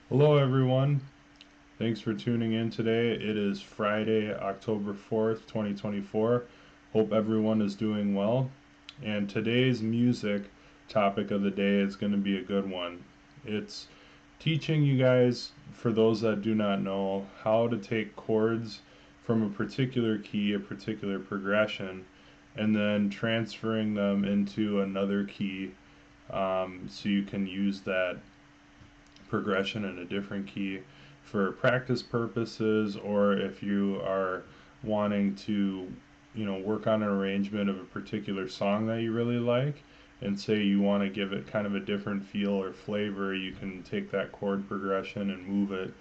Hello, everyone. Thanks for tuning in today. It is Friday, October 4th, 2024. Hope everyone is doing well. And today's music topic of the day is going to be a good one. It's teaching you guys, for those that do not know, how to take chords from a particular key, a particular progression, and then transferring them into another key so you can use that progression in a different key for practice purposes, or if you are wanting to work on an arrangement of a particular song that you really like, and say you want to give it kind of a different feel or flavor, you can take that chord progression and move it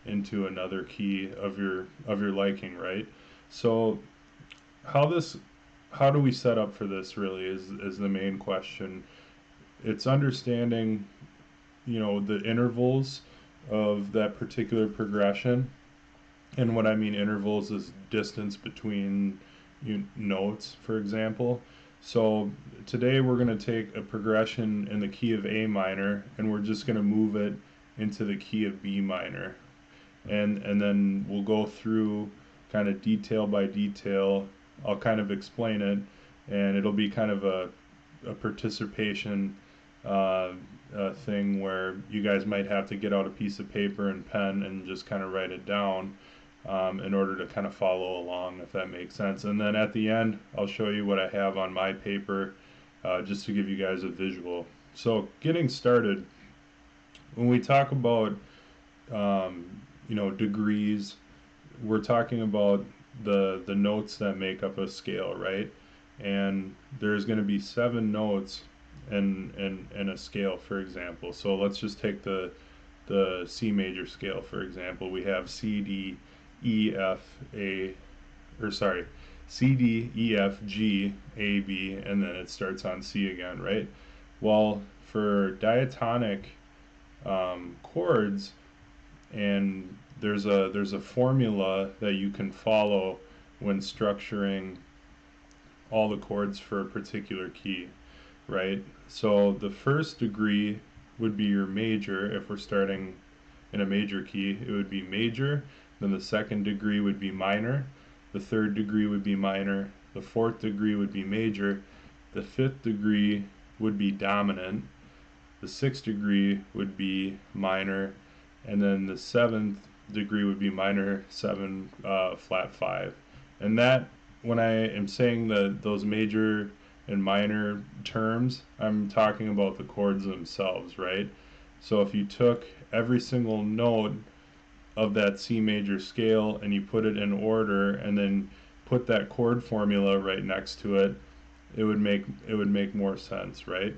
into another key of your liking, right? So how this how do we set up for this really is the main question. It's understanding the intervals of that particular progression. And what I mean intervals is distance between notes, for example. So today we're going to take a progression in the key of A minor and we're just going to move it into the key of B minor. And then we'll go through kind of detail by detail. I'll kind of explain it, and it'll be kind of a participation uh, thing where you guys might have to get out a piece of paper and pen and just kind of write it down in order to kind of follow along, if that makes sense. And then at the end, I'll show you what I have on my paper just to give you guys a visual. So getting started, when we talk about degrees, we're talking about the notes that make up a scale, right? And there's going to be 7 notes in a scale, for example. So let's just take the C major scale, for example. We have C, D, E, F, A, or sorry, C, D, E, F, G, A, B, and then it starts on C again, right? Well, for diatonic chords, and there's a formula that you can follow when structuring all the chords for a particular key, right? So the first degree would be your major. If we're starting in a major key, it would be major. Then the second degree would be minor. The third degree would be minor. The fourth degree would be major. The fifth degree would be dominant. The sixth degree would be minor, and then the seventh degree would be minor 7 flat 5. And that, when I am saying those major and minor terms, I'm talking about the chords themselves, right? So if you took every single note of that C major scale and you put it in order and then put that chord formula right next to it, it would make more sense, right?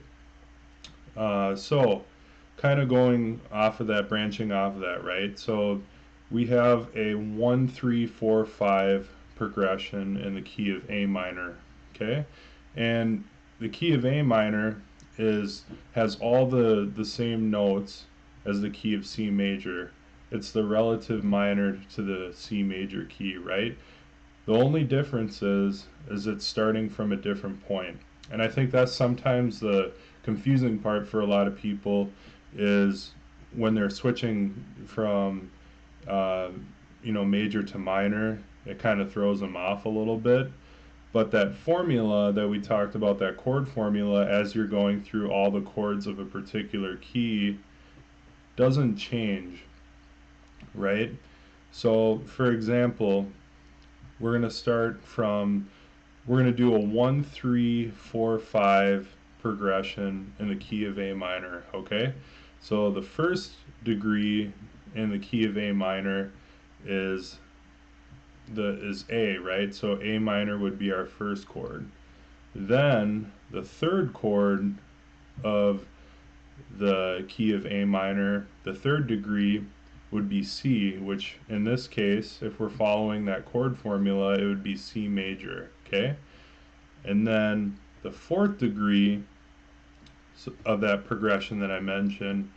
So kind of going off of that, branching off of that, right? So we have a 1, 3, 4, 5 progression in the key of A minor, okay? And the key of A minor has all the same notes as the key of C major. It's the relative minor to the C major key, right? The only difference is it's starting from a different point. And I think that's sometimes the confusing part for a lot of people, is when they're switching from uh, major to minor, it kind of throws them off a little bit. But that formula that we talked about, that chord formula, as you're going through all the chords of a particular key, doesn't change, right? So, for example, we're going to do a 1, 3, 4, 5 progression in the key of A minor, okay? So the first degree in the key of A minor is is A, right? So A minor would be our first chord. Then the third chord of the key of A minor, the third degree would be C, which in this case, if we're following that chord formula, it would be C major, okay? And then the fourth degree of that progression that I mentioned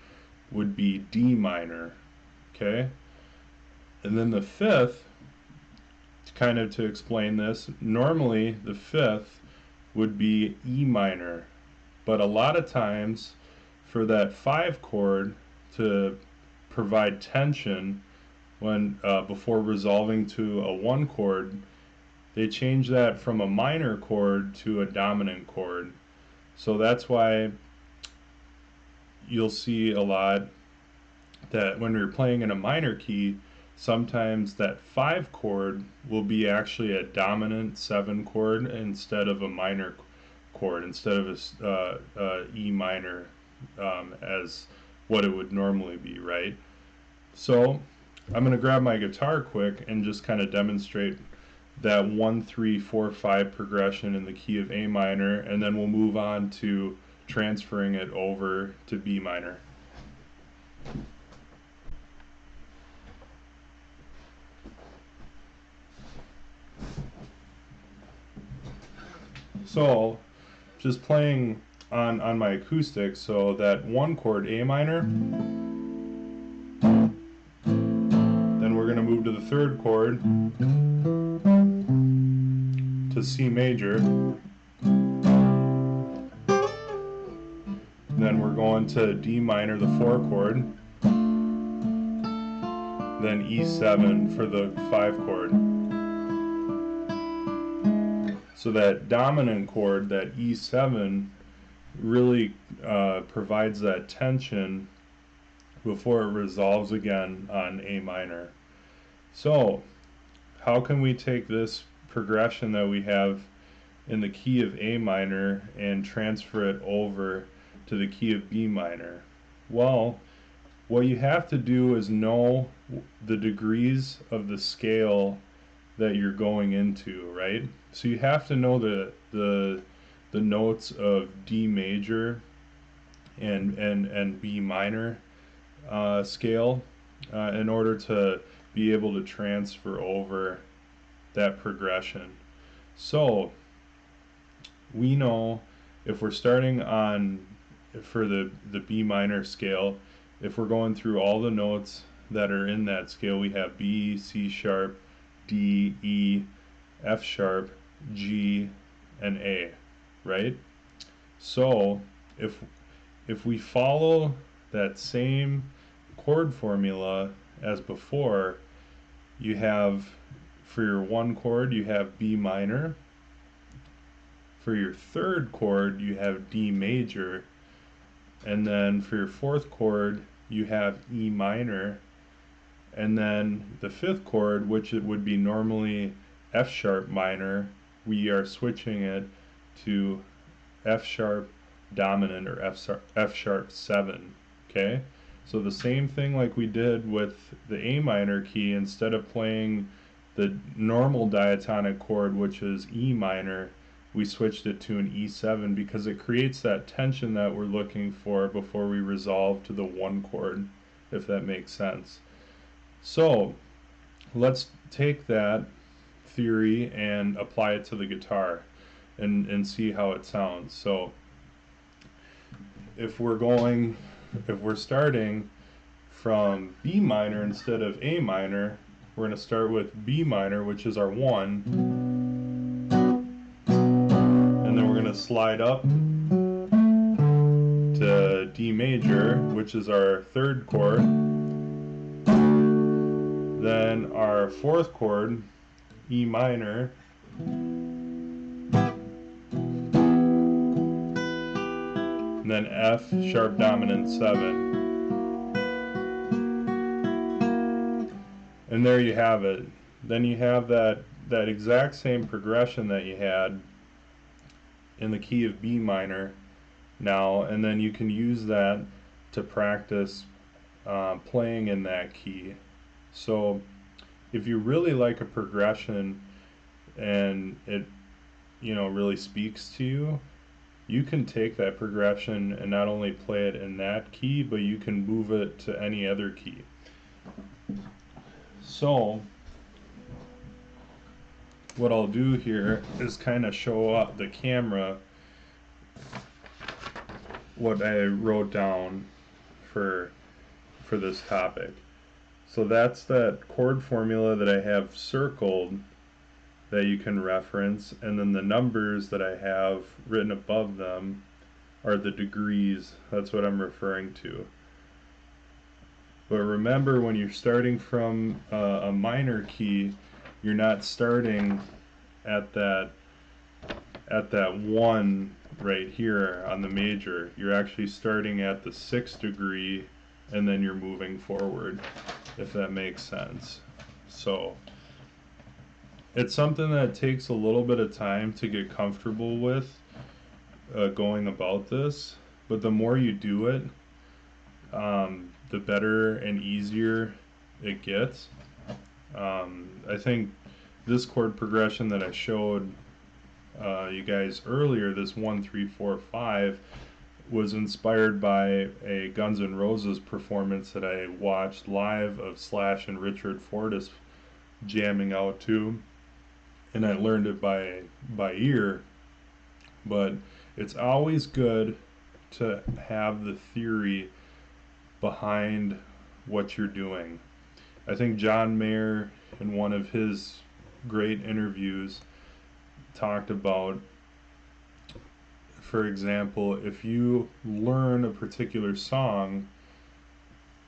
would be D minor, okay? And then the fifth, kind of to explain this, normally the fifth would be E minor, but a lot of times for that 5 chord to provide tension when before resolving to a 1 chord, they change that from a minor chord to a dominant chord. So that's why you'll see a lot that when you're playing in a minor key, sometimes that 5 chord will be actually a dominant 7 chord instead of a minor chord, instead of a E minor as what it would normally be, right? So I'm going to grab my guitar quick and just kind of demonstrate that 1, 3, 4, 5 progression in the key of A minor, and then we'll move on to transferring it over to B minor. So just playing on my acoustic, so that 1 chord A minor, then we're going to move to the 3rd chord to C major, then we're going to D minor, the 4 chord, then E7 for the 5 chord. So that dominant chord, that E7, really provides that tension before it resolves again on A minor. So how can we take this progression that we have in the key of A minor and transfer it over to the key of B minor? Well, what you have to do is know the degrees of the scale that you're going into, right? So you have to know the notes of D major and B minor scale in order to be able to transfer over that progression. So we know if we're starting on for the B minor scale, if we're going through all the notes that are in that scale, we have B, C sharp, D, E, F sharp, G, and A, right? So if we follow that same chord formula as before, you have for your 1 chord you have B minor, for your 3rd chord you have D major, and then for your 4th chord you have E minor, and then the 5th chord, which it would be normally F sharp minor, we are switching it to F sharp dominant or F sharp 7. Okay, so the same thing like we did with the A minor key, instead of playing the normal diatonic chord, which is E minor, we switched it to an E7 because it creates that tension that we're looking for before we resolve to the 1 chord, if that makes sense. So let's take that theory and apply it to the guitar and see how it sounds. So if we're starting from B minor instead of A minor, we're going to start with B minor, which is our 1, and then we're going to slide up to D major, which is our 3rd chord, then our 4th chord, E minor, and then F sharp dominant 7. And there you have it. Then you have that exact same progression that you had in the key of B minor now, and then you can use that to practice playing in that key. So if you really like a progression and it really speaks to you, you can take that progression and not only play it in that key, but you can move it to any other key. So what I'll do here is kind of show up the camera what I wrote down for this topic. So that's that chord formula that I have circled that you can reference, and then the numbers that I have written above them are the degrees. That's what I'm referring to. But remember, when you're starting from a minor key, you're not starting at that one right here on the major. You're actually starting at the 6th degree, and then you're moving forward, if that makes sense. So it's something that takes a little bit of time to get comfortable with, going about this, but the more you do it, the better and easier it gets. I think this chord progression that I showed you guys earlier, this 1, 3, 4, 5, was inspired by a Guns N' Roses performance that I watched live of Slash and Richard Fortus jamming out to, and I learned it by ear. But it's always good to have the theory behind what you're doing. I think John Mayer, in one of his great interviews, talked about, for example, if you learn a particular song,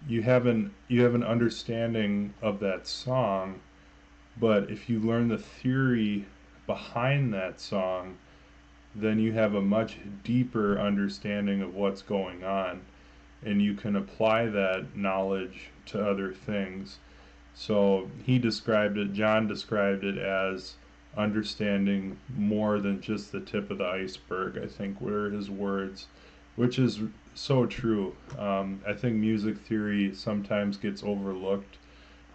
you have an understanding of that song, but if you learn the theory behind that song, then you have a much deeper understanding of what's going on, and you can apply that knowledge to other things. So John described it as understanding more than just the tip of the iceberg, I think were his words, which is so true. I think music theory sometimes gets overlooked,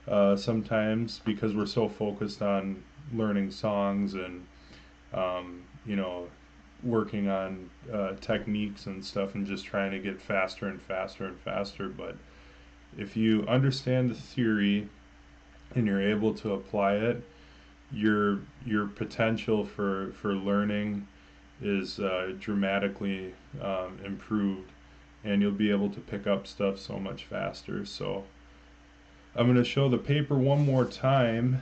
sometimes because we're so focused on learning songs and, you know, working on techniques and stuff and just trying to get faster and faster and faster. But if you understand the theory and you're able to apply it, your potential for learning is dramatically improved, and you'll be able to pick up stuff so much faster. So I'm going to show the paper one more time,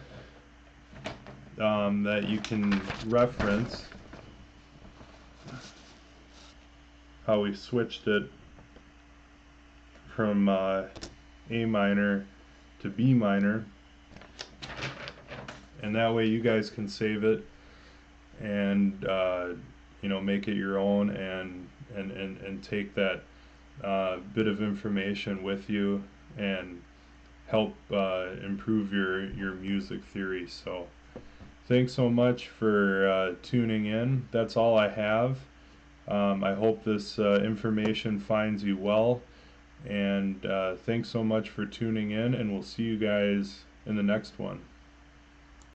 that you can reference how we switched it from A minor to B minor, and that way you guys can save it and make it your own, and take that bit of information with you and help improve your music theory. So thanks so much for tuning in. That's all I have. I hope this information finds you well, and thanks so much for tuning in, and we'll see you guys in the next one.